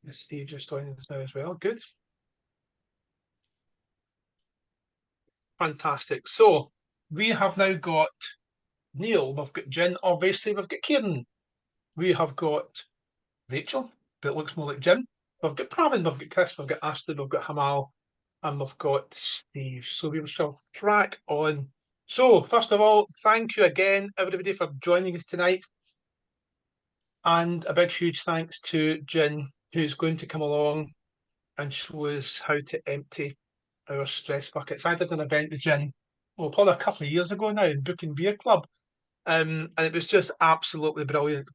Steve just joining us now as well. Good. Fantastic. So we have now got Neil, we've got Jen, obviously, we've got Kieran, we have got Rachel, but it looks more like Jim. We've got Pravin, we've got Chris, we've got Ashley, we've got Hamal, and we've got Steve. So we shall crack on. So, first of all, thank you again, everybody, for joining us tonight. And a big, huge thanks to Jen, who's going to come along and show us how to empty our stress buckets. I did an event with Jen, well, probably a couple of years ago now in Book and Beer Club, and it was just absolutely brilliant.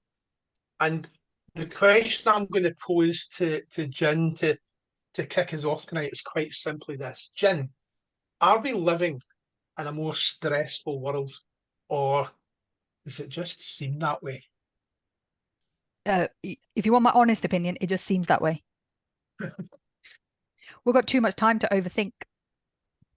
And the question I'm going to pose to Jen to kick us off tonight is quite simply this. Jen, are we living in a more stressful world, or does it just seem that way? If you want my honest opinion, it just seems that way. We've got too much time to overthink.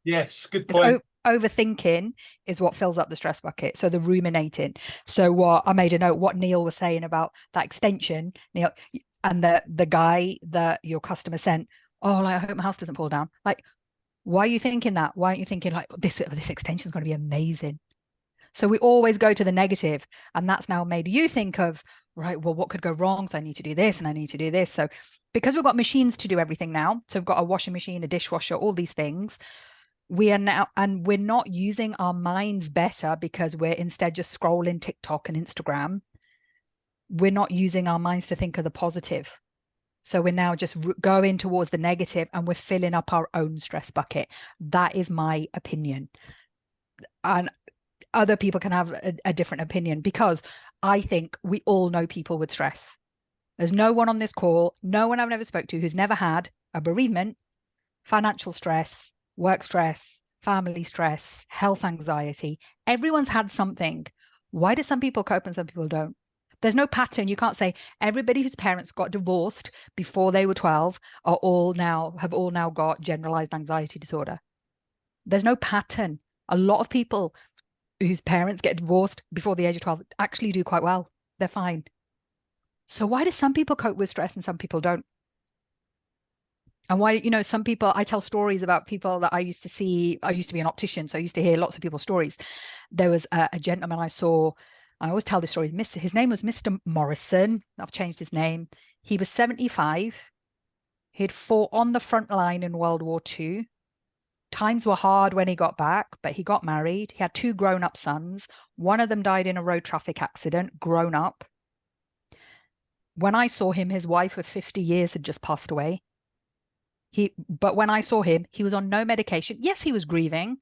Yes, good It's point. overthinking is what fills up the stress bucket. So the ruminating. So what I made a note, what Neil was saying about that extension, Neil, and the guy that your customer sent. Oh, like I hope my house doesn't fall down. Like, why are you thinking that? Why aren't you thinking like this extension is going to be amazing? So we always go to the negative, and that's now made you think of, right, well, what could go wrong? So I need to do this and I need to do this. So because we've got machines to do everything now, so we've got a washing machine, a dishwasher, all these things, we are now, and we're not using our minds better because we're instead just scrolling TikTok and Instagram. We're not using our minds to think of the positive. So we're now just going towards the negative and we're filling up our own stress bucket. That is my opinion. And other people can have a different opinion because I think we all know people with stress. There's no one on this call, no one I've never spoke to who's never had a bereavement, financial stress, work stress, family stress, health anxiety. Everyone's had something. Why do some people cope and some people don't? There's no pattern. You can't say everybody whose parents got divorced before they were 12 are all now have all now got generalized anxiety disorder. There's no pattern. A lot of people whose parents get divorced before the age of 12 actually do quite well. They're fine. So why do some people cope with stress and some people don't? And why, some people, I tell stories about people that I used to see. I used to be an optician, so I used to hear lots of people's stories. There was a gentleman I saw. I always tell this story. His name was Mr. Morrison. I've changed his name. He was 75. He'd fought on the front line in World War II. Times were hard when he got back, but he got married. He had two grown-up sons. One of them died in a road traffic accident, grown up. When I saw him, his wife of 50 years had just passed away. But when I saw him, he was on no medication. Yes, he was grieving.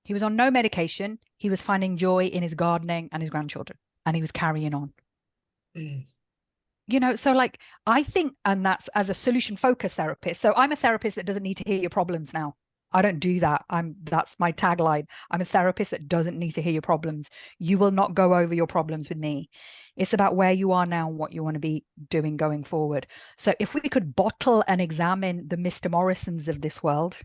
He was on no medication. He was finding joy in his gardening and his grandchildren, and he was carrying on. Mm. So like I think, and that's as a solution focused therapist. So I'm a therapist that doesn't need to hear your problems now. I don't do that. That's my tagline. I'm a therapist that doesn't need to hear your problems. You will not go over your problems with me. It's about where you are now and what you want to be doing going forward. So if we could bottle and examine the Mr. Morrisons of this world,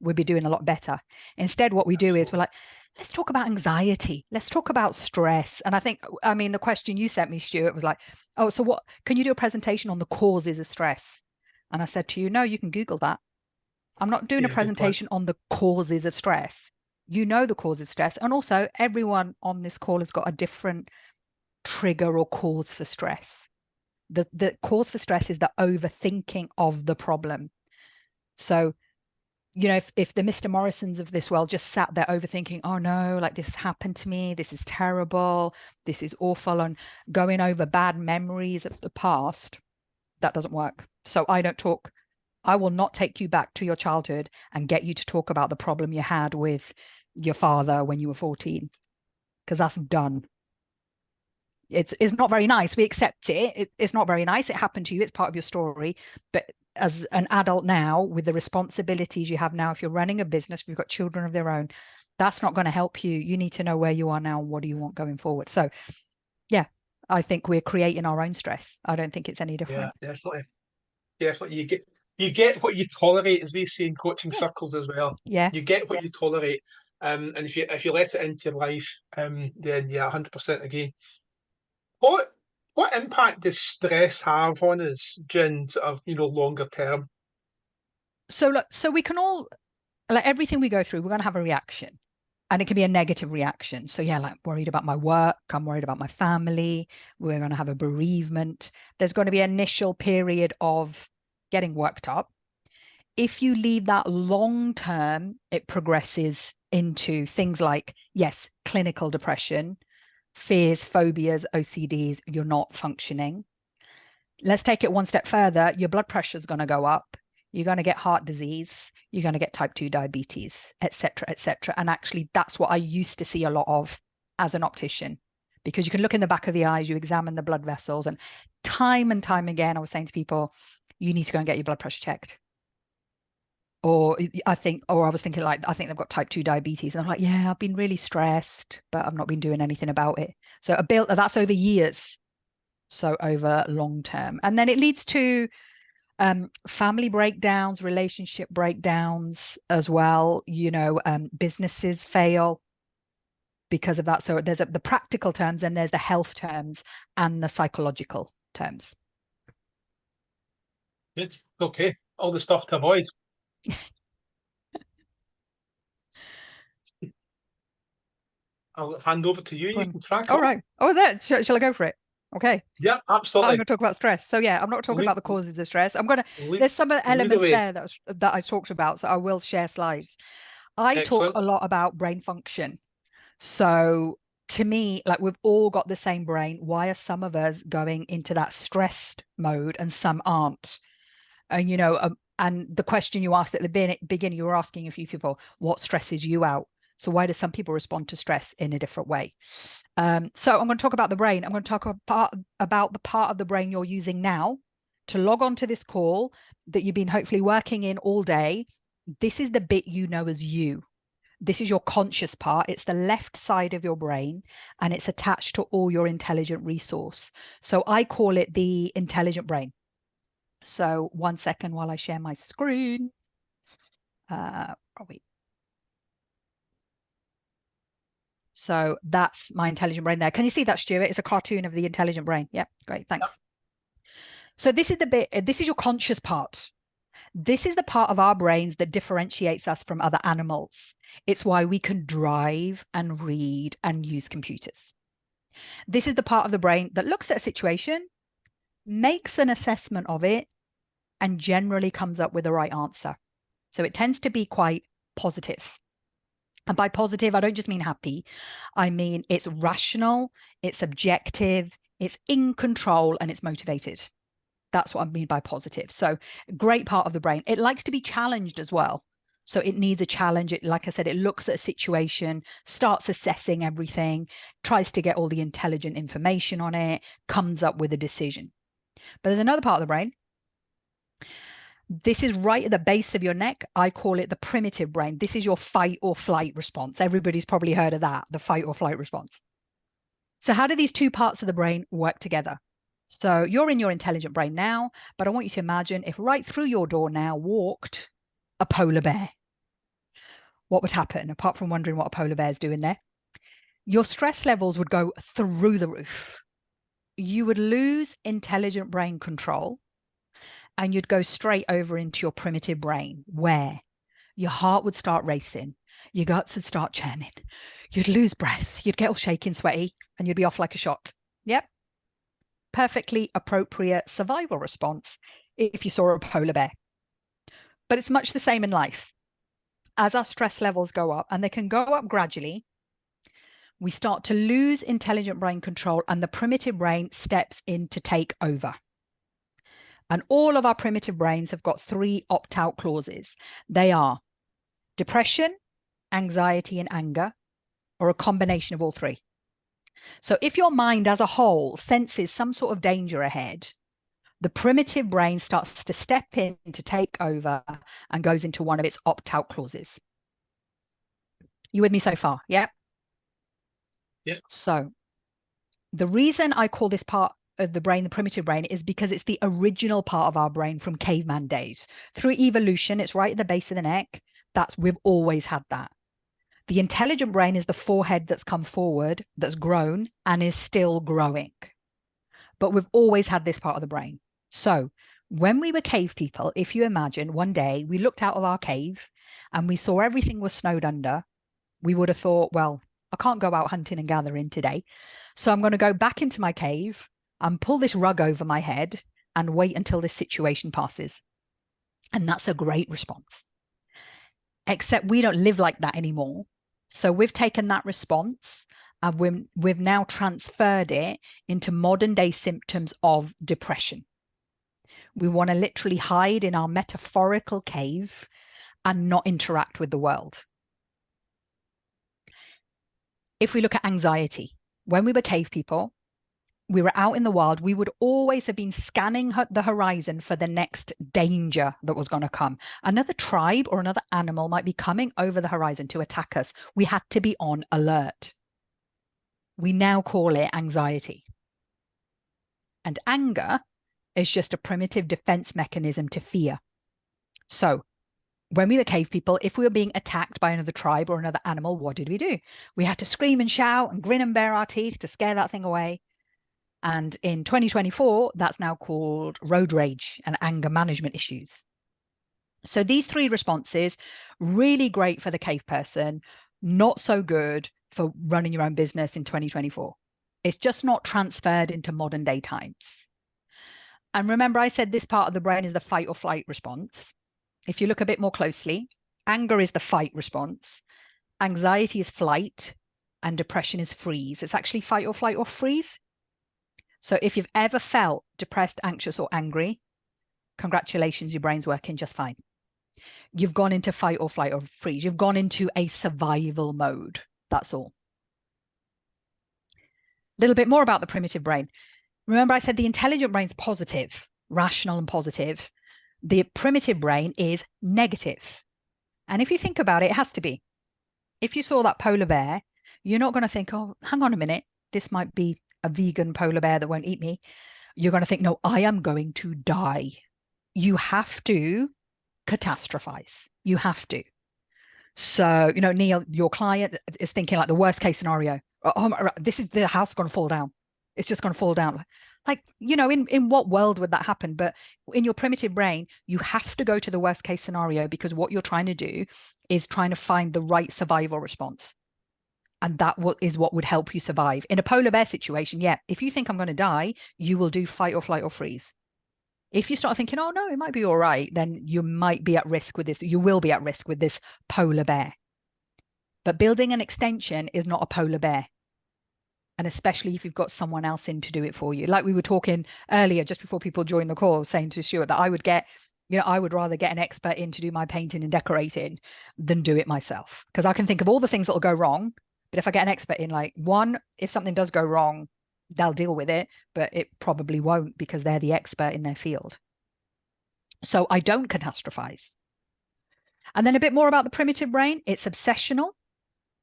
we'd be doing a lot better. Instead, what we do is we're Absolutely. like, let's talk about anxiety. Let's talk about stress. And I mean, the question you sent me, Stuart, was like, oh, so what, can you do a presentation on the causes of stress? And I said to you, no, you can Google that. I'm not doing a Yeah, good point. presentation on the causes of stress. You know the causes of stress. And also, everyone on this call has got a different trigger or cause for stress. The cause for stress is the overthinking of the problem. So, if the Mr. Morrisons of this world just sat there overthinking, oh no, like this happened to me, this is terrible, this is awful, and going over bad memories of the past, that doesn't work. So I will not take you back to your childhood and get you to talk about the problem you had with your father when you were 14, because that's done. It's not very nice. We accept it's not very nice. It happened to you. It's part of your story. But as an adult now, with the responsibilities you have now, if you're running a business, if you've got children of their own, that's not going to help you. You need to know where you are now and what do you want going forward. So yeah, I think we're creating our own stress. I don't think it's any Yeah, different. definitely. Definitely. You get what you tolerate, as we say in coaching Yeah. circles as well. Yeah. You get what you tolerate. And if you let it into your life, then yeah, 100% again. What What impact does stress have on us, Jen, sort of, longer term? So look, so we can all, like everything we go through, we're going to have a reaction. And it can be a negative reaction. So yeah, like worried about my work, I'm worried about my family, we're going to have a bereavement. There's going to be an initial period of getting worked up. If you leave that long term, it progresses into things like, yes, clinical depression, fears, phobias, OCDs, you're not functioning. Let's take it one step further. Your blood pressure is going to go up. You're going to get heart disease. You're going to get type 2 diabetes, et cetera, et cetera. And actually, that's what I used to see a lot of as an optician, because you can look in the back of the eyes, you examine the blood vessels, and time again, I was saying to people, you need to go and get your blood pressure checked. Or I was thinking like, I think they've got type 2 diabetes. And I'm like, yeah, I've been really stressed, but I've not been doing anything about it. So that's over years. So over long term. And then it leads to family breakdowns, relationship breakdowns as well. Businesses fail because of that. So there's the practical terms and there's the health terms and the psychological terms. It's okay. All the stuff to avoid. I'll hand over to you. You can crack All on. right. Oh, shall I go for it? Okay. Yeah, I'm absolutely. going to talk about stress. So yeah, I'm not talking Lead, about the causes of stress. lead, There's some lead elements away. there that I talked about. So I will share slides. I talk Excellent. a lot about brain function. So to me, like we've all got the same brain. Why are some of us going into that stressed mode and some aren't? And the question you asked at the beginning, you were asking a few people, what stresses you out? So why do some people respond to stress in a different way? So I'm going to talk about the brain. I'm going to talk about the part of the brain you're using now to log on to this call that you've been hopefully working in all day. This is the bit you know as you. This is your conscious part. It's the left side of your brain and it's attached to all your intelligent resource. So I call it the intelligent brain. So 1 second while I share my screen. Wait. So that's my intelligent brain there. Can you see that, Stuart? It's a cartoon of the intelligent brain. Yep, great, thanks. Yep. So this is the bit, this is your conscious part. This is the part of our brains that differentiates us from other animals. It's why we can drive and read and use computers. This is the part of the brain that looks at a situation, makes an assessment of it, and generally comes up with the right answer. So it tends to be quite positive. And by positive, I don't just mean happy. I mean, it's rational, it's objective, it's in control, and it's motivated. That's what I mean by positive. So great part of the brain. It likes to be challenged as well. So it needs a challenge. Like I said, it looks at a situation, starts assessing everything, tries to get all the intelligent information on it, comes up with a decision. But there's another part of the brain. This is right at the base of your neck. I call it the primitive brain. This is your fight or flight response. Everybody's probably heard of that, the fight or flight response. So how do these two parts of the brain work together? So you're in your intelligent brain now, but I want you to imagine if right through your door now walked a polar bear. What would happen, apart from wondering what a polar bear is doing there? Your stress levels would go through the roof. You would lose intelligent brain control and you'd go straight over into your primitive brain, where your heart would start racing, your guts would start churning, you'd lose breath, you'd get all shaky and sweaty, and you'd be off like a shot. Yep. Perfectly appropriate survival response if you saw a polar bear. But it's much the same in life. As our stress levels go up, and they can go up gradually, we start to lose intelligent brain control and the primitive brain steps in to take over. And all of our primitive brains have got 3 opt-out clauses. They are depression, anxiety, and anger, or a combination of all 3. So if your mind as a whole senses some sort of danger ahead, the primitive brain starts to step in to take over and goes into one of its opt-out clauses. You with me so far? Yeah? Yeah. So the reason I call this part of the brain the primitive brain is because it's the original part of our brain from caveman days. Through evolution, it's right at the base of the neck. We've always had that. The intelligent brain is the forehead that's come forward, that's grown, and is still growing. but we've always had this part of the brain. So when we were cave people, if you imagine one day we looked out of our cave and we saw everything was snowed under, we would have thought, well, I can't go out hunting and gathering today. So I'm going to go back into my cave and pull this rug over my head and wait until this situation passes. And that's a great response. Except we don't live like that anymore. So we've taken that response and we've now transferred it into modern day symptoms of depression. We want to literally hide in our metaphorical cave and not interact with the world. If we look at anxiety, when we were cave people, we were out in the wild, we would always have been scanning the horizon for the next danger that was going to come. Another tribe or another animal might be coming over the horizon to attack us. We had to be on alert. We now call it anxiety. And anger is just a primitive defense mechanism to fear. So when we were cave people, if we were being attacked by another tribe or another animal, what did we do? We had to scream and shout and grin and bare our teeth to scare that thing away. And in 2024, that's now called road rage and anger management issues. So these three responses, really great for the cave person, not so good for running your own business in 2024. It's just not transferred into modern day times. And remember, I said this part of the brain is the fight or flight response. If you look a bit more closely, anger is the fight response, anxiety is flight, and depression is freeze. It's actually fight or flight or freeze. So if you've ever felt depressed, anxious, or angry, congratulations, your brain's working just fine. You've gone into fight or flight or freeze. You've gone into a survival mode. That's all. A little bit more about the primitive brain. Remember, I said the intelligent brain's positive, rational and positive. The primitive brain is negative. And if you think about it, it has to be. If you saw that polar bear, you're not going to think, oh, hang on a minute, this might be a vegan polar bear that won't eat me. You're going to think, no, I am going to die. You have to catastrophize. You have to. So, Neil, your client is thinking like the worst case scenario. Oh, this is the house going to fall down. It's just going to fall down. Like, in what world would that happen? But in your primitive brain, you have to go to the worst case scenario because what you're trying to do is trying to find the right survival response. And that is what would help you survive. In a polar bear situation, yeah, if you think I'm going to die, you will do fight or flight or freeze. If you start thinking, oh no, it might be all right, then you might be at risk with this. You will be at risk with this polar bear. But building an extension is not a polar bear. And especially if you've got someone else in to do it for you. Like we were talking earlier, just before people joined the call, saying to Stuart that I would rather get an expert in to do my painting and decorating than do it myself. Because I can think of all the things that will go wrong. But if I get an expert in, like, one, if something does go wrong, they'll deal with it, but it probably won't because they're the expert in their field. So I don't catastrophize. And then a bit more about the primitive brain. It's obsessional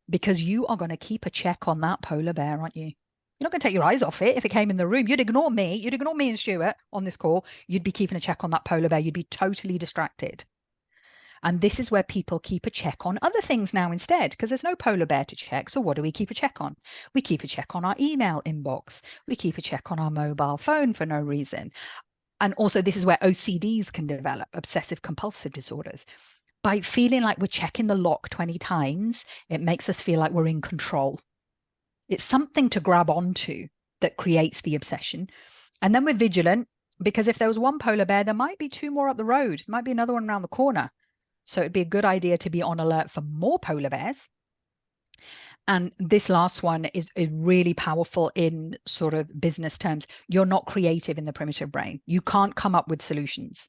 because you are going to keep a check on that polar bear, aren't you? You're not going to take your eyes off it. If it came in the room, you'd ignore me and Stuart on this call. You'd be keeping a check on that polar bear. You'd be totally distracted. And this is where people keep a check on other things now instead, because there's no polar bear to check. So what do we keep a check on? We keep a check on our email inbox. We keep a check on our mobile phone for no reason. And also this is where OCDs can develop, obsessive compulsive disorders. By feeling like we're checking the lock 20 times, it makes us feel like we're in control. It's something to grab onto that creates the obsession. And then we're vigilant because if there was one polar bear, there might be two more up the road. There might be another one around the corner. So it'd be a good idea to be on alert for more polar bears. And this last one is really powerful in sort of business terms. You're not creative in the primitive brain. You can't come up with solutions.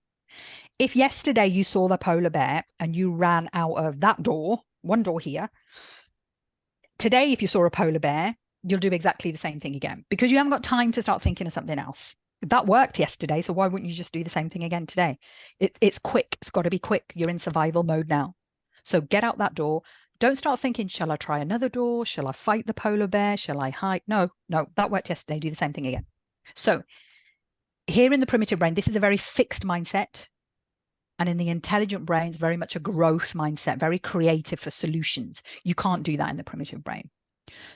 If yesterday you saw the polar bear and you ran out of that door, one door here, today, if you saw a polar bear, you'll do exactly the same thing again because you haven't got time to start thinking of something else. That worked yesterday, so why wouldn't you just do the same thing again today? It's quick. It's got to be quick. You're in survival mode now. So get out that door. Don't start thinking, shall I try another door? Shall I fight the polar bear? Shall I hide? No, that worked yesterday. Do the same thing again. So here in the primitive brain, this is a very fixed mindset. And in the intelligent brain, it's very much a growth mindset, very creative for solutions. You can't do that in the primitive brain.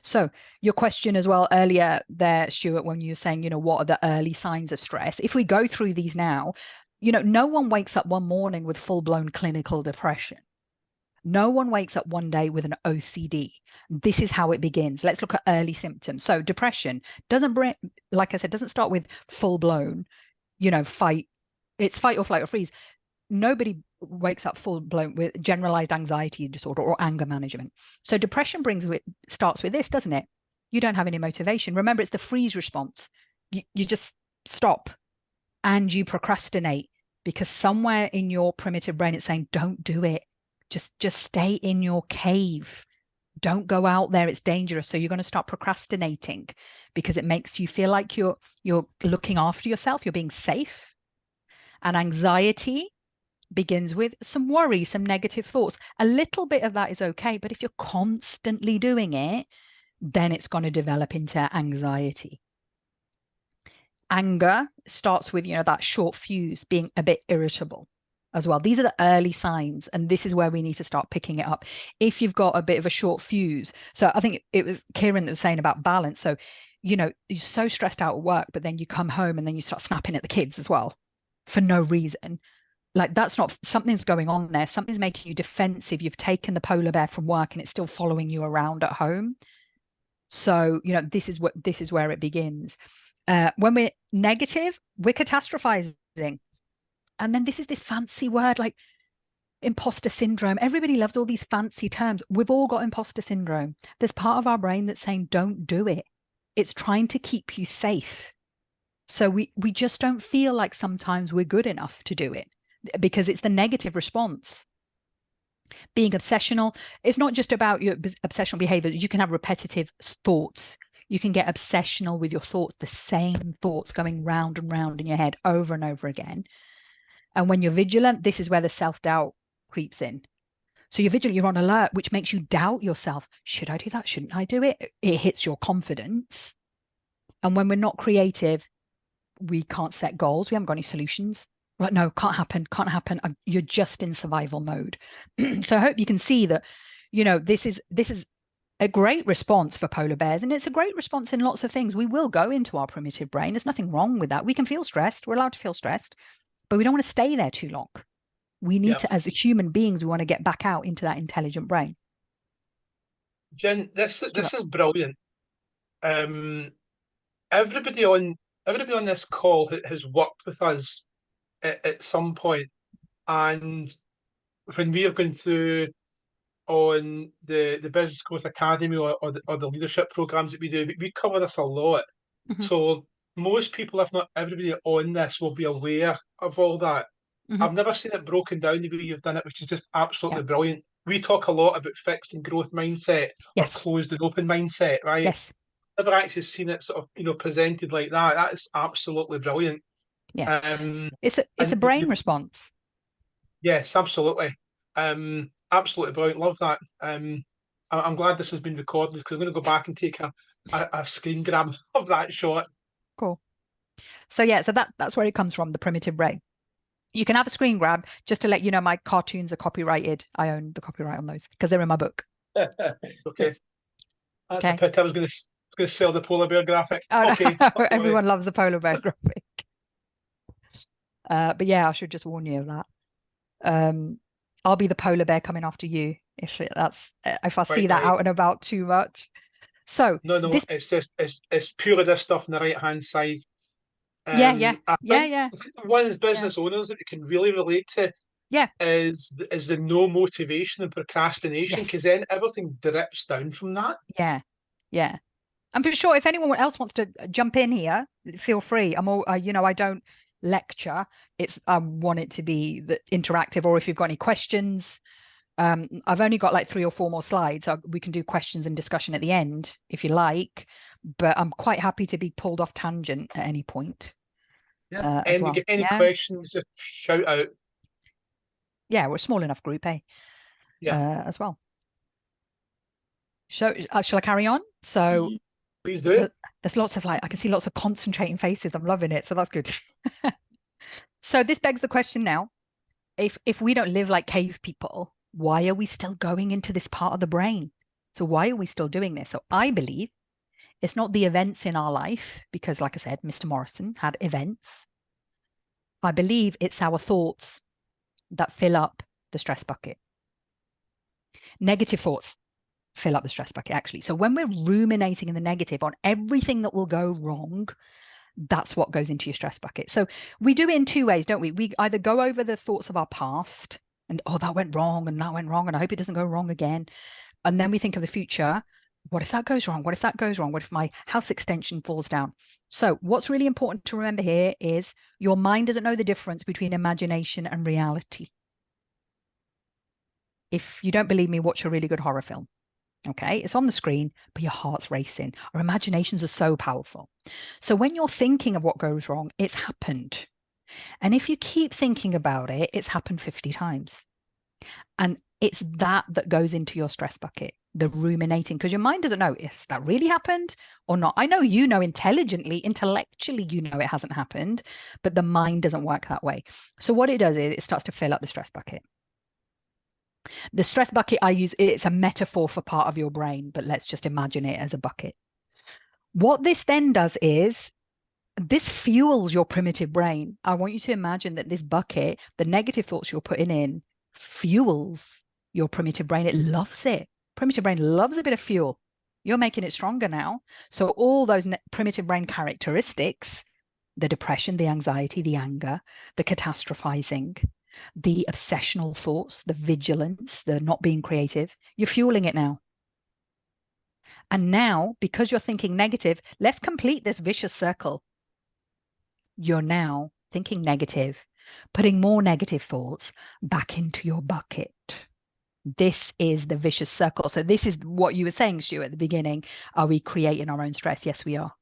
So your question as well earlier there, Stuart, when you were saying, what are the early signs of stress? If we go through these now, no one wakes up one morning with full-blown clinical depression. No one wakes up one day with an OCD. This is how it begins. Let's look at early symptoms. So depression doesn't bring, like I said, doesn't start with full-blown, fight. It's fight or flight or freeze. Nobody wakes up full blown with generalized anxiety disorder or anger management. So depression starts with this, doesn't it? You don't have any motivation. Remember, it's the freeze response. You just stop and you procrastinate because somewhere in your primitive brain it's saying, don't do it. Just stay in your cave. Don't go out there. It's dangerous. So you're going to start procrastinating because it makes you feel like you're looking after yourself. You're being safe. And anxiety begins with some worry, some negative thoughts. A little bit of that is okay, but if you're constantly doing it, then it's going to develop into anxiety. Anger starts with, that short fuse, being a bit irritable as well. These are the early signs, and this is where we need to start picking it up. If you've got a bit of a short fuse, so I think it was Kieran that was saying about balance. So, you're so stressed out at work, but then you come home and then you start snapping at the kids as well for no reason. Like that's not, something's going on there. Something's making you defensive. You've taken the polar bear from work and it's still following you around at home. So, this is where it begins. When we're negative, we're catastrophizing. And then this fancy word like imposter syndrome. Everybody loves all these fancy terms. We've all got imposter syndrome. There's part of our brain that's saying, don't do it. It's trying to keep you safe. So we just don't feel like sometimes we're good enough to do it because it's the negative response. Being obsessional, it's not just about your obsessional behavior. You can have repetitive thoughts. You can get obsessional with your thoughts, the same thoughts going round and round in your head over and over again. And when you're vigilant, this is where the self-doubt creeps in. So you're vigilant, you're on alert, which makes you doubt yourself. Should I do that? Shouldn't I do it? It hits your confidence. And when we're not creative, we can't set goals. We haven't got any solutions. Like, no, can't happen. You're just in survival mode. So I hope you can see that, this is a great response for polar bears. And it's a great response in lots of things. We will go into our primitive brain. There's nothing wrong with that. We can feel stressed. We're allowed to feel stressed, but we don't want to stay there too long. We need to, as human beings, we want to get back out into that intelligent brain. Jen, this is brilliant. Everybody on this call has worked with us at some point, and when we have gone through on the Business Growth Academy or the leadership programs that we do, we cover this a lot. Mm-hmm. So most people, if not everybody on this, will be aware of all that. Mm-hmm. I've never seen it broken down the way you've done it, which is just absolutely brilliant. We talk a lot about fixed and growth mindset or closed and open mindset, right? Yes. Never actually seen it sort of presented like that. That is absolutely brilliant. Yeah. It's a brain response. Yes, absolutely. Absolutely brilliant. Love that. I'm glad this has been recorded because I'm going to go back and take a screen grab of that shot. Cool. So that's where it comes from, the primitive brain. You can have a screen grab. Just to let you know, my cartoons are copyrighted. I own the copyright on those because they're in my book. Okay. That's a pit. I was going to sell the polar bear graphic. Oh, okay. No. Everyone loves the polar bear graphic. But yeah, I should just warn you of that. I'll be the polar bear coming after you if I see that out and about too much. So no, it's purely this stuff on the right hand side. Yeah. One of the business owners that we can really relate to is the no motivation and procrastination, because then everything drips down from that. Yeah. And for sure, if anyone else wants to jump in here, feel free. I'm all, I don't lecture. I want it to be interactive, or if you've got any questions, I've only got like 3 or 4 more slides. We can do questions and discussion at the end if you like, but I'm quite happy to be pulled off tangent at any point. Yeah. Any questions, just shout out. Yeah, we're a small enough group, as well. Shall I carry on? So please do. There's lots of I can see lots of concentrating faces. I'm loving it. So that's good. So this begs the question now, if we don't live like cave people, why are we still going into this part of the brain? So why are we still doing this? So I believe it's not the events in our life, because like I said, Mr. Morrison had events. I believe it's our thoughts that fill up the stress bucket. Negative thoughts fill up the stress bucket, actually. So when we're ruminating in the negative on everything that will go wrong, that's what goes into your stress bucket. So we do it in two ways, don't we? We either go over the thoughts of our past and, oh, that went wrong and that went wrong and I hope it doesn't go wrong again. And then we think of the future. What if that goes wrong? What if that goes wrong? What if my house extension falls down? So what's really important to remember here is your mind doesn't know the difference between imagination and reality. If you don't believe me, watch a really good horror film. Okay, it's on the screen, but your heart's racing. Our imaginations are so powerful. So when you're thinking of what goes wrong, it's happened. And if you keep thinking about it, it's happened 50 times. And it's that goes into your stress bucket, the ruminating, because your mind doesn't know if that really happened or not. I know you know intelligently, intellectually, you know it hasn't happened, but the mind doesn't work that way. So what it does is it starts to fill up the stress bucket. The stress bucket I use, it's a metaphor for part of your brain, but let's just imagine it as a bucket. What this then does is this fuels your primitive brain. I want you to imagine that this bucket, the negative thoughts you're putting in, fuels your primitive brain. It loves it. Primitive brain loves a bit of fuel. You're making it stronger now. So all those primitive brain characteristics, the depression, the anxiety, the anger, the catastrophizing, the obsessional thoughts, the vigilance, the not being creative, you're fueling it now. And now, because you're thinking negative, let's complete this vicious circle. You're now thinking negative, putting more negative thoughts back into your bucket. This is the vicious circle. So this is what you were saying, Stu, at the beginning. Are we creating our own stress? Yes, we are.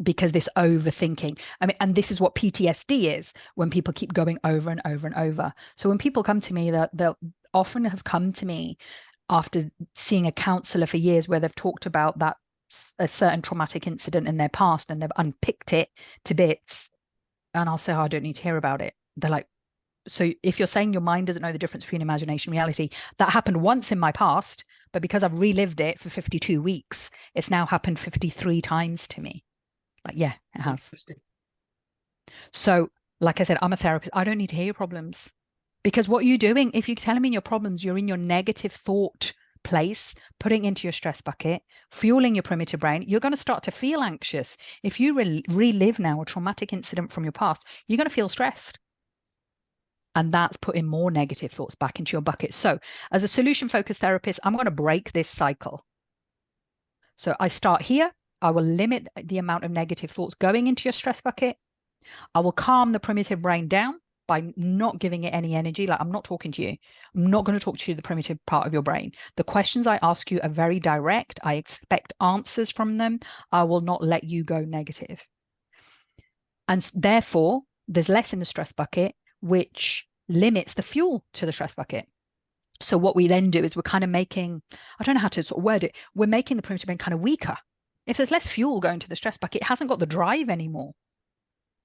Because this overthinking, I mean, and this is what PTSD is, when people keep going over and over and over. So when people come to me, they'll often have come to me after seeing a counselor for years, where they've talked about that a certain traumatic incident in their past and they've unpicked it to bits. And I'll say, oh, I don't need to hear about it. They're like, so if you're saying your mind doesn't know the difference between imagination and reality, that happened once in my past, but because I've relived it for 52 weeks, it's now happened 53 times to me. Like, yeah, it has. So, like I said, I'm a therapist. I don't need to hear your problems, because what you're doing, if you're telling me your problems, you're in your negative thought place, putting into your stress bucket, fueling your primitive brain. You're going to start to feel anxious. If you relive now a traumatic incident from your past, you're going to feel stressed. And that's putting more negative thoughts back into your bucket. So as a solution-focused therapist, I'm going to break this cycle. So I start here. I will limit the amount of negative thoughts going into your stress bucket. I will calm the primitive brain down by not giving it any energy. Like, I'm not talking to you. I'm not going to talk to you, the primitive part of your brain. The questions I ask you are very direct. I expect answers from them. I will not let you go negative. And therefore, there's less in the stress bucket, which limits the fuel to the stress bucket. So what we then do is we're kind of making, I don't know how to sort of word it, we're making the primitive brain kind of weaker. If there's less fuel going to the stress bucket, it hasn't got the drive anymore.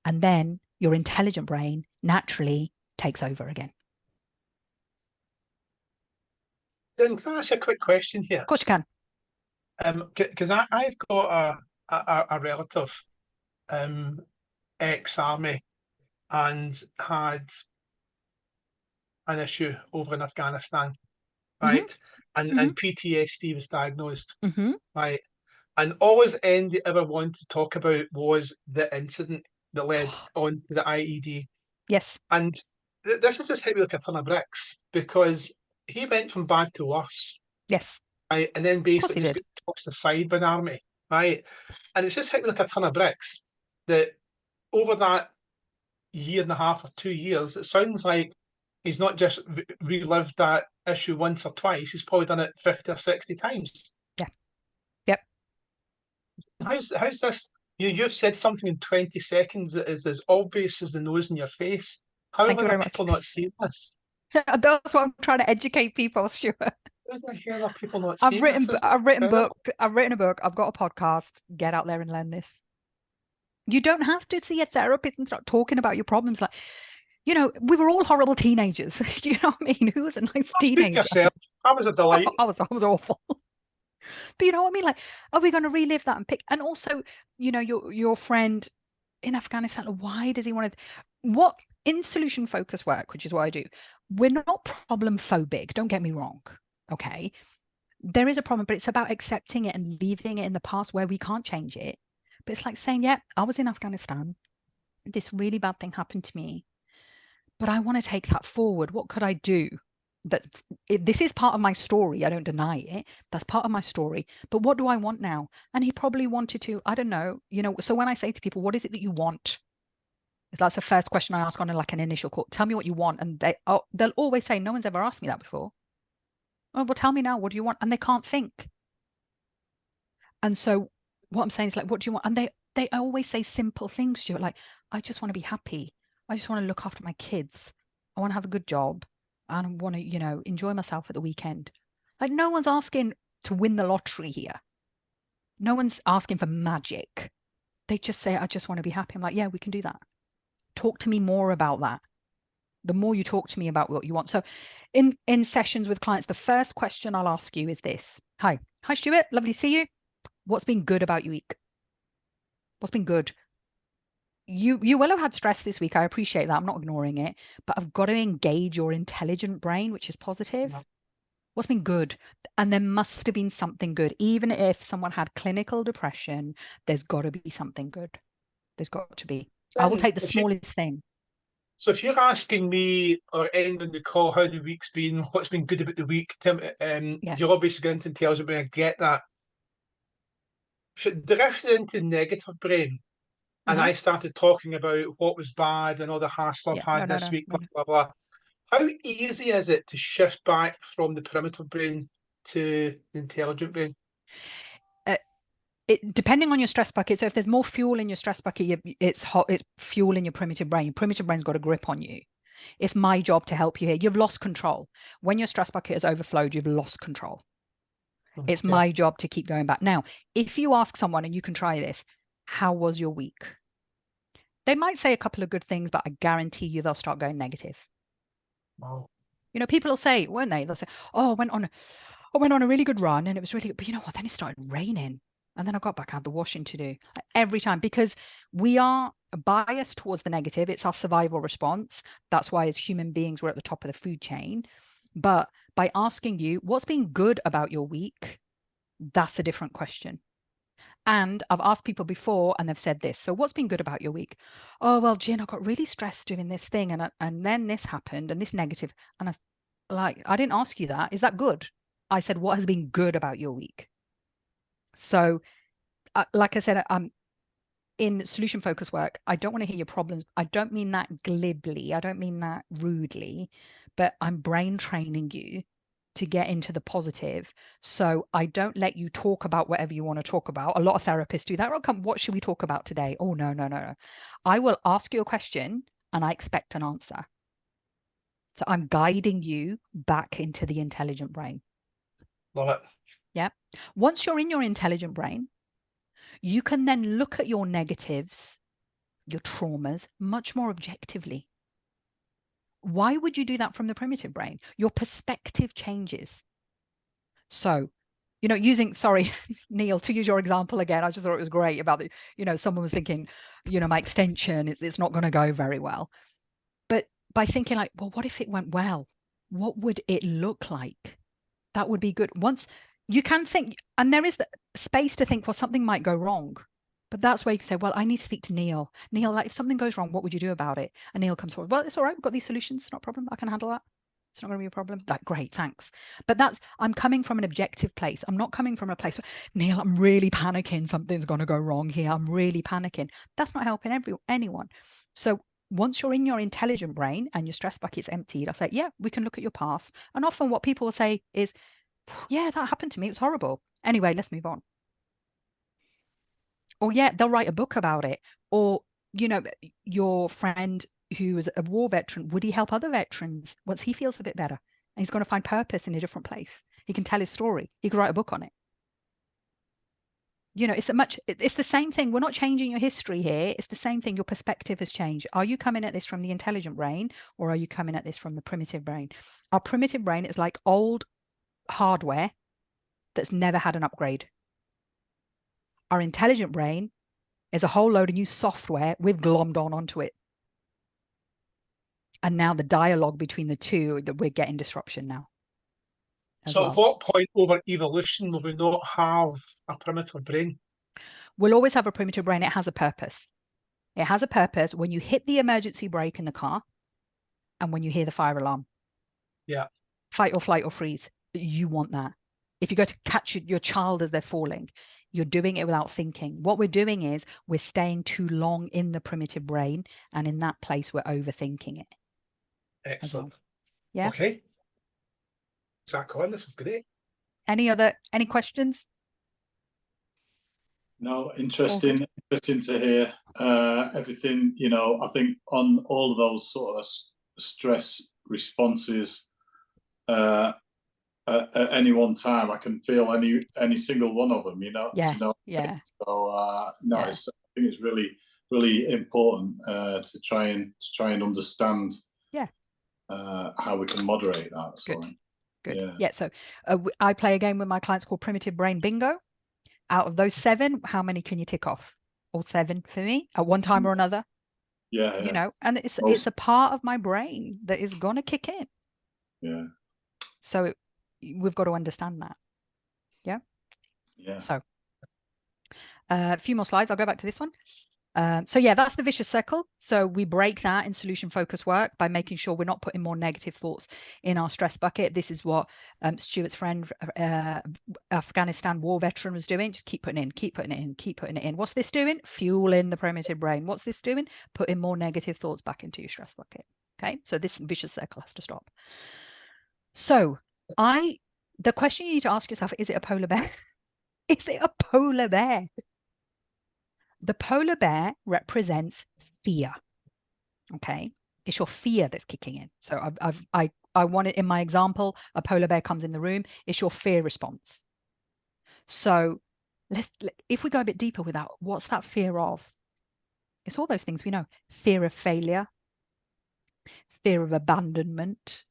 And then your intelligent brain naturally takes over again. Then can I ask a quick question here? Of course you can. Because I've got a relative, ex-army, and had an issue over in Afghanistan, right? And PTSD was diagnosed, right? And always Andy ever wanted to talk about was the incident that led on to the IED. Yes. And this has just hit me like a ton of bricks, because he went from bad to worse, Yes. right? And then basically just did. got tossed aside by the army, right? And it's just hit me like a ton of bricks that over that year and a half or 2 years, it sounds like he's not just relived that issue once or twice, he's probably done it 50 or 60 times. Yeah. Yep. How's this? You've said something in 20 seconds that is as obvious as the nose in your face. How Thank you are very the much. people not seeing this? That's what I'm trying to educate people, sure. How the hell are people not I've seeing written this? I've written a book, I've got a podcast. Get out there and learn this. You don't have to see a therapist and start talking about your problems. Like, we were all horrible teenagers. You know what I mean? Who was a nice Speak for teenager? yourself. I was a delight. I was awful. But you know what I mean? Like, are we going to relive that and pick? And also, you know, your friend in Afghanistan, why does he want to? What in solution focused work, which is what I do, we're not problem phobic. Don't get me wrong. Okay, there is a problem, but it's about accepting it and leaving it in the past where we can't change it. But it's like saying, yeah, I was in Afghanistan. This really bad thing happened to me, but I want to take that forward. What could I do? That this is part of my story. I don't deny it. That's part of my story. But what do I want now? And he probably wanted to, I don't know, you know. So when I say to people, what is it that you want? That's the first question I ask on like an initial call. Tell me what you want. And they'll always say, no one's ever asked me that before. Oh, well, tell me now, what do you want? And they can't think. And so what I'm saying is like, what do you want? And they always say simple things to you, like, I just want to be happy. I just want to look after my kids. I want to have a good job. And I want to, you know, enjoy myself at the weekend. Like no one's asking to win the lottery here. No one's asking for magic. They just say, I just want to be happy. I'm like, yeah, we can do that. Talk to me more about that. The more you talk to me about what you want. So in sessions with clients, the first question I'll ask you is this. Hi, Stuart. Lovely to see you. What's been good about your week? What's been good? You will have had stress this week. I appreciate that. I'm not ignoring it, but I've got to engage your intelligent brain, which is positive. Yeah. What's been good? And there must have been something good. Even if someone had clinical depression, there's got to be something good. There's got to be. I will take the smallest thing. So if you're asking me or anyone on the call how the week's been, what's been good about the week, Tim, Yeah. you're obviously going to tell us about. I get that. Should drifted into negative brain, and I started talking about what was bad and all the hassle I've Yeah. No, had no, this no, week, no, blah no. blah blah. How easy is it to shift back from the primitive brain to the intelligent brain? Depending on your stress bucket. So if there's more fuel in your stress bucket, it's hot. It's fuel in your primitive brain. Your primitive brain's got a grip on you. It's my job to help you here. You've lost control. When your stress bucket has overflowed, you've lost control. It's Okay. my job to keep going back. Now, if you ask someone, and you can try this, how was your week? They might say a couple of good things, but I guarantee you they'll start going negative. Wow. You know, people will say, won't they? They'll say, oh, I went on a really good run and it was really good. But you know what? Then it started raining. And then I got back, I had the washing to do every time because we are biased towards the negative. It's our survival response. That's why, as human beings, we're at the top of the food chain. But by asking you, what's been good about your week? That's a different question. And I've asked people before and they've said this. So, what's been good about your week? Oh, well, Jen, I got really stressed doing this thing and then this happened and this negative. And I didn't ask you that. Is that good? I said, what has been good about your week? So, like I said, in solution focused work, I don't want to hear your problems. I don't mean that glibly. I don't mean that rudely, but I'm brain training you to get into the positive. So I don't let you talk about whatever you want to talk about. A lot of therapists do that. Oh, come, what should we talk about today? Oh, no, no, no, no. I will ask you a question and I expect an answer. So I'm guiding you back into the intelligent brain. Love it. Yeah. Once you're in your intelligent brain, you can then look at your negatives, your traumas, much more objectively. Why would you do that from the primitive brain? Your perspective changes. So, you know, sorry, Neil, to use your example again, I just thought it was great about the, you know, someone was thinking, you know, my extension, it's not going to go very well. But by thinking like, well, what if it went well? What would it look like? That would be good. Once you can think, and there is the space to think, well, something might go wrong. But that's where you can say, well, I need to speak to Neil. Neil, like if something goes wrong, what would you do about it? And Neil comes forward, well, it's all right. We've got these solutions. Not a problem. I can handle that. It's not going to be a problem. Like, great, thanks. But I'm coming from an objective place. I'm not coming from a place where, Neil, I'm really panicking. Something's going to go wrong here. I'm really panicking. That's not helping anyone. So once you're in your intelligent brain and your stress bucket's emptied, I'll say, yeah, we can look at your past. And often what people will say is, yeah, that happened to me. It was horrible. Anyway, let's move on. Or yeah, they'll write a book about it. Or, you know, your friend who is a war veteran, would he help other veterans once he feels a bit better? And he's going to find purpose in a different place. He can tell his story. He could write a book on it. You know, it's the same thing. We're not changing your history here. It's the same thing. Your perspective has changed. Are you coming at this from the intelligent brain or are you coming at this from the primitive brain? Our primitive brain is like old hardware that's never had an upgrade. Our intelligent brain is a whole load of new software we've glommed onto it. And now the dialogue between the two, that we're getting disruption now. So Well, at what point over evolution will we not have a primitive brain? we'll always have a primitive brain. It has a purpose. It has a purpose when you hit the emergency brake in the car and when you hear the fire alarm. Yeah. Fight or flight or freeze. You want that. If you go to catch your child as they're falling, you're doing it without thinking. What we're doing is we're staying too long in the primitive brain, and in that place we're overthinking it. Excellent. Well. Yeah. Okay. Crack on. This is great. Any questions? No, interesting to hear everything. You know, I think on all of those sort of stress responses, at any one time, I can feel any single one of them. You know, Yeah, you know? yeah. So no, Yeah. I think it's really important to try and understand. Yeah. How we can moderate that. So, Good. Yeah. So I play a game with my clients called Primitive Brain Bingo. Out of those 7, how many can you tick off? All 7 for me at one time or another. Yeah. You know, and it's a part of my brain that is gonna kick in. Yeah. So we've got to understand that. Yeah. Yeah. So a few more slides. I'll go back to this one. So yeah, that's the vicious circle. So we break that in solution focused work by making sure we're not putting more negative thoughts in our stress bucket. This is what Stuart's friend, Afghanistan war veteran, was doing. Just keep putting it in. What's this doing? Fueling the primitive brain. What's this doing? Putting more negative thoughts back into your stress bucket. Okay, so this vicious circle has to stop. So the question you need to ask yourself, is it a polar bear? Is it a polar bear? The polar bear represents fear. Okay, it's your fear that's kicking in. So I want it in my example. A polar bear comes in the room. It's your fear response. So if we go a bit deeper with that, what's that fear of? It's all those things we know: fear of failure, fear of abandonment,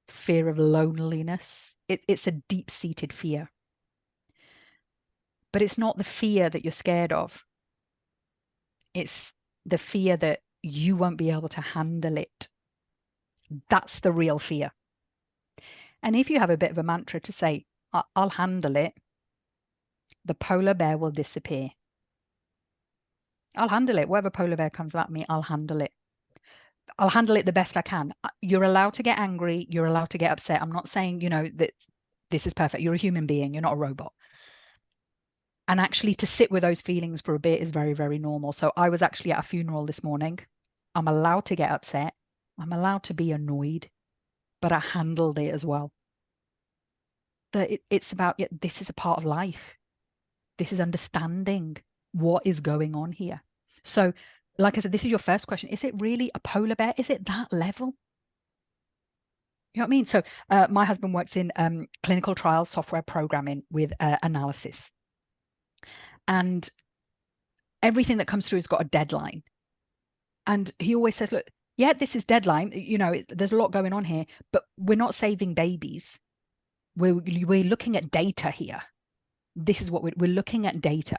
fear of loneliness. It's a deep-seated fear, but it's not the fear that you're scared of. It's the fear that you won't be able to handle it. That's the real fear. And if you have a bit of a mantra to say, I'll handle it, the polar bear will disappear. I'll handle it. Whatever polar bear comes at me, I'll handle it. I'll handle it the best I can. You're allowed to get angry. You're allowed to get upset. I'm not saying, you know, that this is perfect. You're a human being. You're not a robot. And actually to sit with those feelings for a bit is very, very normal. So I was actually at a funeral this morning. I'm allowed to get upset. I'm allowed to be annoyed, but I handled it as well. It's about, this is a part of life. This is understanding what is going on here. So like I said, this is your first question. Is it really a polar bear? Is it that level? You know what I mean? So my husband works in clinical trial software programming with analysis. And everything that comes through has got a deadline. And he always says, look, yeah, this is deadline. You know, there's a lot going on here, but we're not saving babies. We're looking at data here. This is what we're looking at data.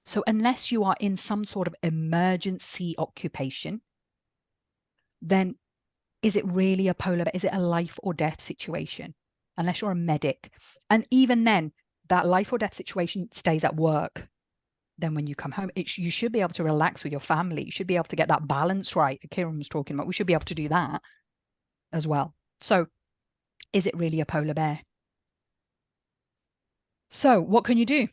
So unless you are in some sort of emergency occupation, then is it really a polar bear? Is it a life or death situation? Unless you're a medic. And even then, that life or death situation stays at work. Then when you come home, you should be able to relax with your family. You should be able to get that balance right. Kieran was talking about, we should be able to do that as well. So is it really a polar bear? So what can you do?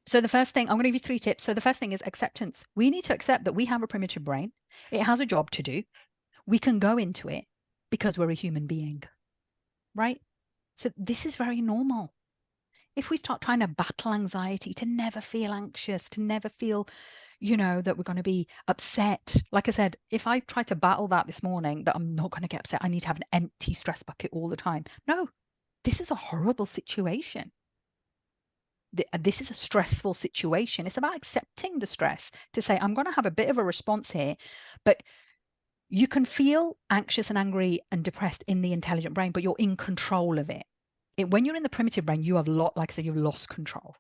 So the first thing, I'm going to give you 3 tips. So the first thing is acceptance. We need to accept that we have a primitive brain. It has a job to do. We can go into it because we're a human being, right? So this is very normal. If we start trying to battle anxiety, to never feel anxious, to never feel, you know, that we're going to be upset. Like I said, if I try to battle that this morning, that I'm not going to get upset, I need to have an empty stress bucket all the time. No, this is a horrible situation. This is a stressful situation. It's about accepting the stress, to say, I'm going to have a bit of a response here, but you can feel anxious and angry and depressed in the intelligent brain, but you're in control of it. when you're in the primitive brain, you have like I said, you've lost control.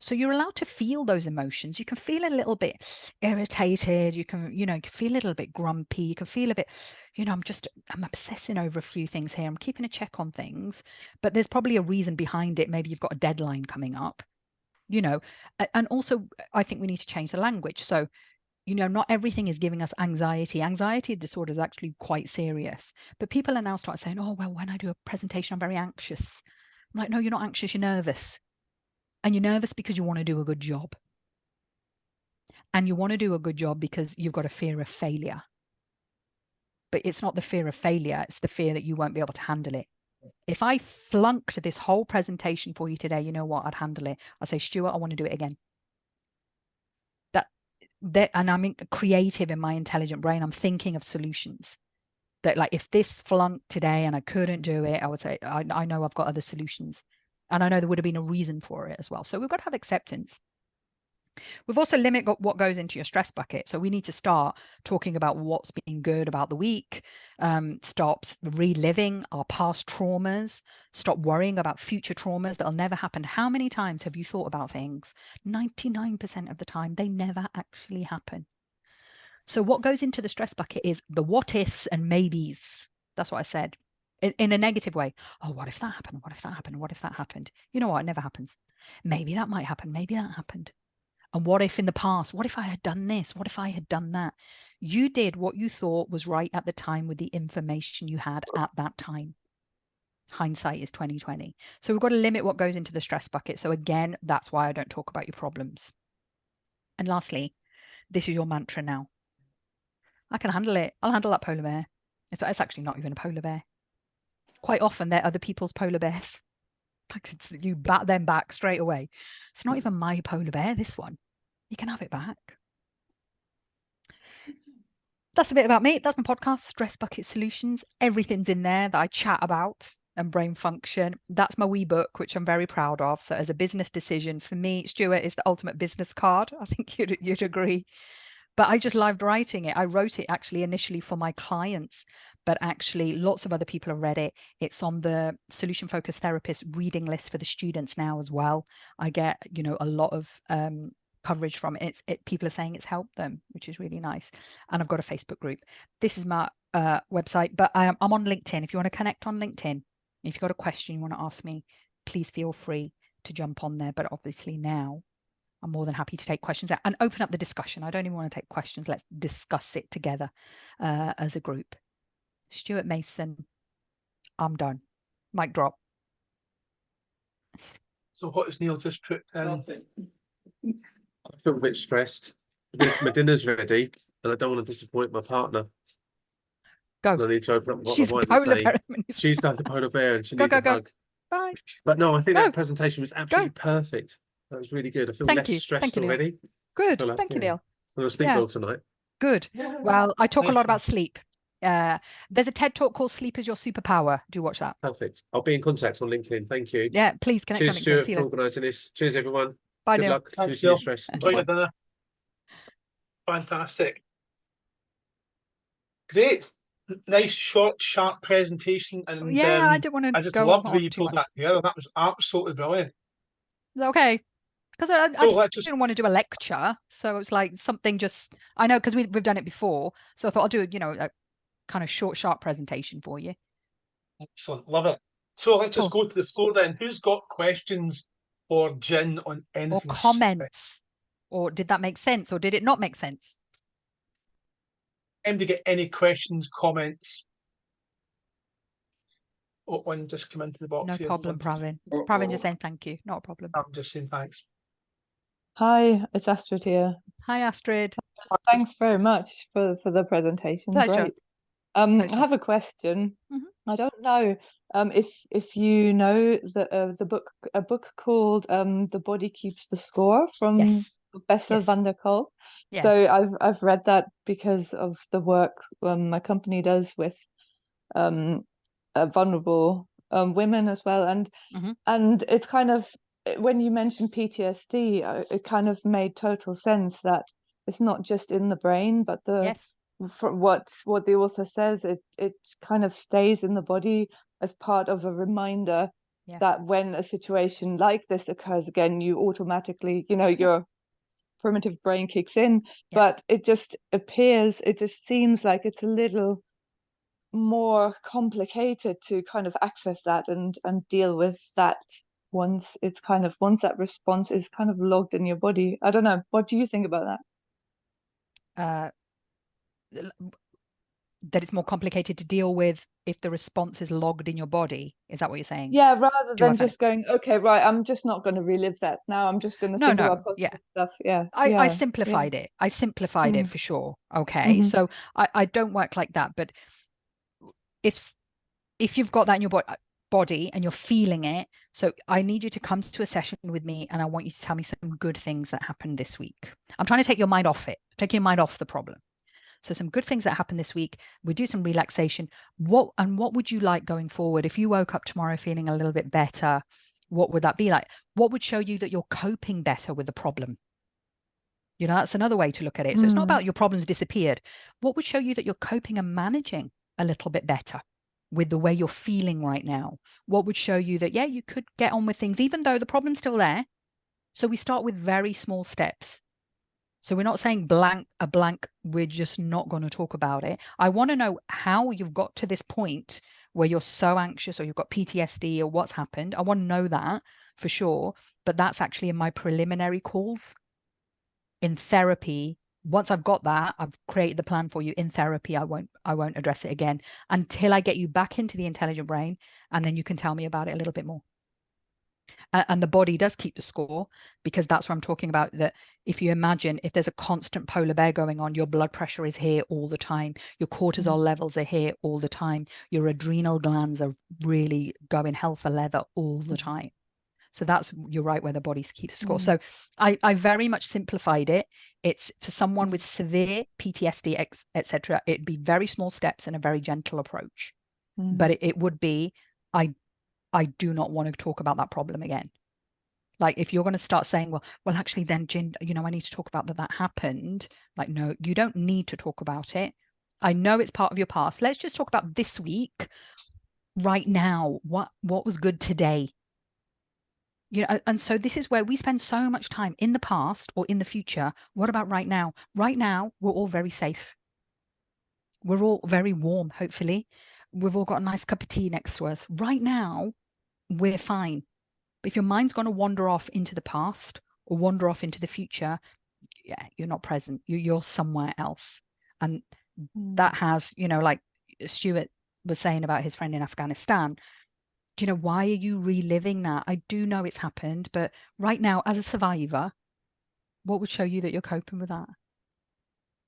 So you're allowed to feel those emotions. You can feel a little bit irritated. You can, you feel a little bit grumpy. You can feel a bit, I'm obsessing over a few things here. I'm keeping a check on things, but there's probably a reason behind it. Maybe you've got a deadline coming up, and also I think we need to change the language. So, not everything is giving us anxiety. Anxiety disorder is actually quite serious, but people are now starting saying, oh, well, when I do a presentation, I'm very anxious. I'm like, no, you're not anxious, you're nervous. And you're nervous because you want to do a good job. And you want to do a good job because you've got a fear of failure. But it's not the fear of failure, it's the fear that you won't be able to handle it. If I flunked this whole presentation for you today, you know what? I'd handle it. I'd say, Stuart, I want to do it again. And I'm creative in my intelligent brain. I'm thinking of solutions. That, like, if this flunked today and I couldn't do it, I would say, I know I've got other solutions. And I know there would have been a reason for it as well. So we've got to have acceptance. We've also limited what goes into your stress bucket. So we need to start talking about what's been good about the week, stop reliving our past traumas, stop worrying about future traumas that'll never happen. How many times have you thought about things? 99% of the time, they never actually happen. So what goes into the stress bucket is the what ifs and maybes. That's what I said. In a negative way. Oh, what if that happened? What if that happened? What if that happened? You know what? It never happens. Maybe that might happen. Maybe that happened. And what if in the past? What if I had done this? What if I had done that? You did what you thought was right at the time with the information you had at that time. Hindsight is 2020. So we've got to limit what goes into the stress bucket. So again, that's why I don't talk about your problems. And lastly, this is your mantra now. I can handle it. I'll handle that polar bear. It's actually not even a polar bear. Quite often they're other people's polar bears. You bat them back straight away. It's not even my polar bear, this one. You can have it back. That's a bit about me. That's my podcast, Stress Bucket Solutions. Everything's in there that I chat about and brain function. That's my wee book, which I'm very proud of. So as a business decision, for me, Stuart is the ultimate business card. I think you'd agree. But I just loved writing it. I wrote it actually initially for my clients, but actually lots of other people have read it. It's on the Solution Focused Therapist reading list for the students now as well. I get, a lot of coverage from it. People are saying it's helped them, which is really nice. And I've got a Facebook group. This is my website, but I'm on LinkedIn. If you want to connect on LinkedIn, if you've got a question you want to ask me, please feel free to jump on there. But obviously now, I'm more than happy to take questions out and open up the discussion. I don't even want to take questions. Let's discuss it together as a group. Stuart Mason, I'm done. Mic drop. So what has Neil just put in? I feel a bit stressed. My dinner's ready, and I don't want to disappoint my partner. Go. And I need to open up what She's I a want and polar say, bear. she's like the polar bear and she Go, needs go, a go. hug. Bye. But no, I think Go. that presentation was absolutely perfect. That was really good. I feel less stressed Thank you, already. Good. Like, Thank you, Neil. I'm going to sleep well tonight. Good. Well, I talk a lot Nice. about sleep. There's a TED talk called Sleep is Your Superpower. Do watch that. Perfect. I'll be in contact on LinkedIn. Thank you. Yeah, please connect Cheers, on LinkedIn. Stuart, See you for later. organising this. Cheers, everyone. Bye, Good Neil. luck. Thanks, Losing your Neil. stress. Enjoy your Bye-bye. dinner. Fantastic. Great. Nice, short, sharp presentation. And Yeah, I didn't want I to just go loved the way on you too pulled much. that together. That was absolutely brilliant. Is that okay? Because I So let's just didn't want to do a lecture. So it's like something just, I know because we've done it before. So I thought I'll do, a kind of short, sharp presentation for you. excellent. Love it. So let's just Cool. go to the floor then. Who's got questions for Jen on Or anything? comments. Or did that make sense? Or did it not make sense? Time to get any questions, comments? Oh, one just come into the box No here. problem, Pravin. Pravin just saying thank you. Not a problem. I'm just saying thanks. Hi, it's Astrid here. Hi, Astrid. Thanks very much for the presentation. Pleasure. Great. I Pleasure. have a question. Mhm. I don't know if you know a book called The Body Keeps the Score from Yes. Bessel Yes. van der Kolk. Yeah. So I've read that because of the work my company does with vulnerable women as well, Mhm. and it's kind of, when you mentioned PTSD, it kind of made total sense that it's not just in the brain, but Yes. what the author says, it kind of stays in the body as part of a reminder Yeah. that when a situation like this occurs again, you automatically, you know, your primitive brain kicks in. Yeah. But it just seems like it's a little more complicated to kind of access that and deal with that once that response is kind of logged in your body. I don't know. What do you think about that? That it's more complicated to deal with if the response is logged in your body. Is that what you're saying? Yeah, rather Do I than find just going, okay, right, I'm just not going to relive that now. I'm just going to think about yeah. positive stuff. Yeah, I yeah, simplified it. I simplified it for sure. Okay. Mhm. So I don't work like that. But if you've got that in your body and you're feeling it, so I need you to come to a session with me and I want you to tell me some good things that happened this week. I'm trying to take your mind off it, take your mind off the problem. So some good things that happened this week. We do some relaxation. What would you like going forward? If you woke up tomorrow feeling a little bit better, what would that be like? What would show you that you're coping better with the problem? You know, that's another way to look at it. So it's not about your problems disappeared. What would show you that you're coping and managing a little bit better with the way you're feeling right now? What would show you that, yeah, you could get on with things, even though the problem's still there? So we start with very small steps. So we're not saying blank, we're just not going to talk about it. I want to know how you've got to this point where you're so anxious or you've got PTSD or what's happened. I want to know that for sure. But that's actually in my preliminary calls. In therapy, once I've got that, I've created the plan for you. In therapy, I won't address it again until I get you back into the intelligent brain, and then you can tell me about it a little bit more. And the body does keep the score, because that's what I'm talking about, that if you imagine, if there's a constant polar bear going on, your blood pressure is here all the time, your cortisol levels are here all the time, your adrenal glands are really going hell for leather all the time. So that's, you're right, where the body keeps score. So I very much simplified it. It's for someone with severe PTSD, etc. It'd be very small steps and a very gentle approach. But it would be, I do not want to talk about that problem again. Like, if you're going to start saying, well, actually then, Jin, you know, I need to talk about that happened. Like, no, you don't need to talk about it. I know it's part of your past. Let's just talk about this week, right now. What was good today? You know, and so this is where we spend so much time in the past or in the future. What about right now? Right now, we're all very safe. We're all very warm, hopefully. We've all got a nice cup of tea next to us. Right now, we're fine. But if your mind's going to wander off into the past or wander off into the future, yeah, you're not present. You're somewhere else. And that has, you know, like Stuart was saying about his friend in Afghanistan, you know, why are you reliving that? I do know it's happened, but right now, as a survivor, what would show you that you're coping with that?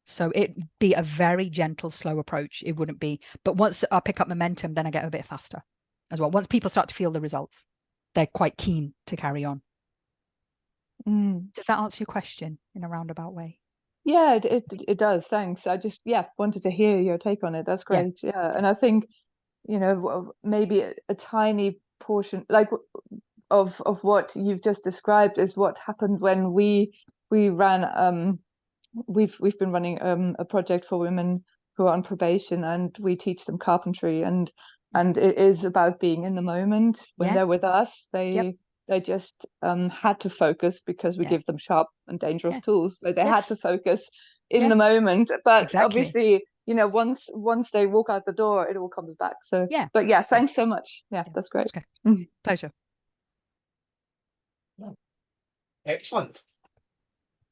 So it'd be a very gentle, slow approach. It wouldn't be, but once I pick up momentum, then I get a bit faster as well. Once people start to feel the results, they're quite keen to carry on. Does that answer your question in a roundabout way? Yeah, it does. Thanks. I just wanted to hear your take on it. That's great. Yeah, and I think, you know, maybe a tiny portion, like, of what you've just described is what happened when we ran we've been running a project for women who are on probation, and we teach them carpentry, and it is about being in the moment. When they're with us, they just had to focus, because we give them sharp and dangerous tools. So they had to focus in the moment. But obviously, you know, once they walk out the door, it all comes back. So but thanks so much. That's great. Okay. Pleasure. Excellent.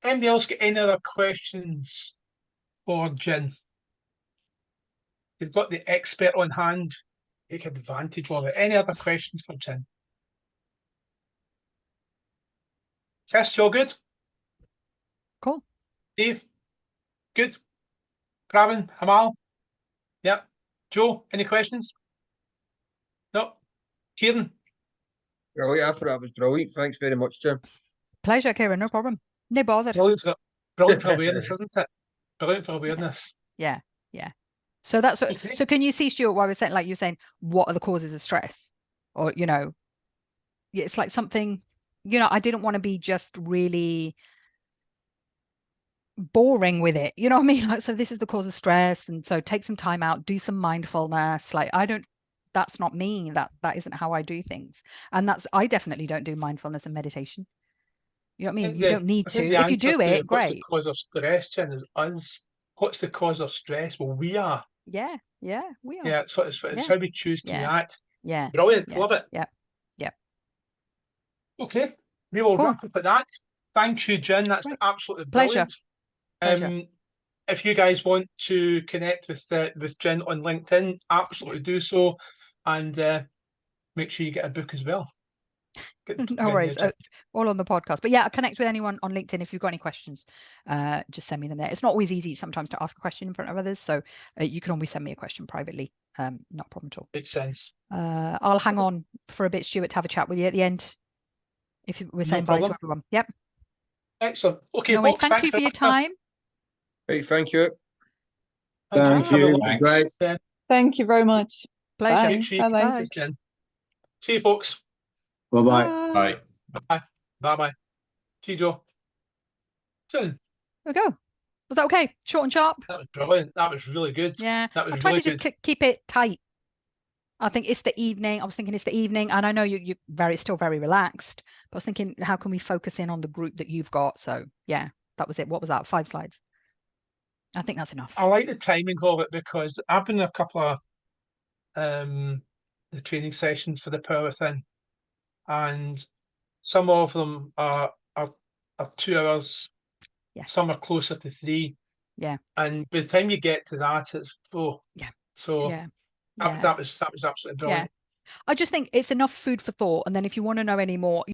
Anybody else got any other questions for Jin? You've got the expert on hand. Take advantage of it. Any other questions for Jin? Chris, you all good? Cool. Dave? Good? Pravin? Hamal? Yep. Joe, any questions? No? Kieran? Oh yeah, I thought that was brilliant. Thanks very much, Jim. Pleasure, Kieran. No problem. No bother. Brilliant for awareness, isn't it? Brilliant for awareness. Yeah. So that's what, so can you see, Stuart, what I was saying, like you're saying, what are the causes of stress? Or, you know, it's like something, you know, I didn't want to be just really boring with it. You know what I mean? Like, so this is the cause of stress. And so take some time out, do some mindfulness. Like, I don't that's not me. That isn't how I do things. And I definitely don't do mindfulness and meditation. You know what I mean? You don't need I to. think the If you answer do to it, what's the great. cause of stress, Jen, is us. What's the cause of stress? Well, we are. Yeah, we are. Yeah, it's Yeah. how we choose to Yeah. react. Yeah. Brilliant, Yeah. love it. Yeah. Okay, we will Cool. wrap up at that. Thank you, Jen. That's Great. absolutely Pleasure. brilliant. If you guys want to connect with Jen on LinkedIn, absolutely do so, and make sure you get a book as well. No worries. It's all on the podcast. But yeah, connect with anyone on LinkedIn if you've got any questions. Just send me them there. It's not always easy sometimes to ask a question in front of others, so you can always send me a question privately. Not a problem at all. Makes sense. I'll hang on for a bit, Stuart, to have a chat with you at the end. If we're saying bye to everyone. Yep. Excellent. Okay, No worries. folks. Thank you for your time. Right, thank you. Thank you. Thanks. Thank you very much. Pleasure. Make sure you Bye-bye. connect with Jen. See you, folks. Bye-bye. Bye. Bye. See you, Joe. Jen, There we go. Was that okay? Short and sharp? that was brilliant. That was really good. Yeah. That was I tried really to just good. keep it tight. I think it's the evening. I was thinking it's the evening, and I know you're still very relaxed. But I was thinking, how can we focus in on the group that you've got? So yeah, that was it. What was that? 5 slides. I think that's enough. I like the timing of it because I've been in a couple of the training sessions for the power thing, and some of them are 2 hours. Yeah. Some are closer to 3. Yeah. And by the time you get to that, it's Yeah. So Yeah. that was absolutely brilliant. I just think it's enough food for thought. And then if you want to know any more,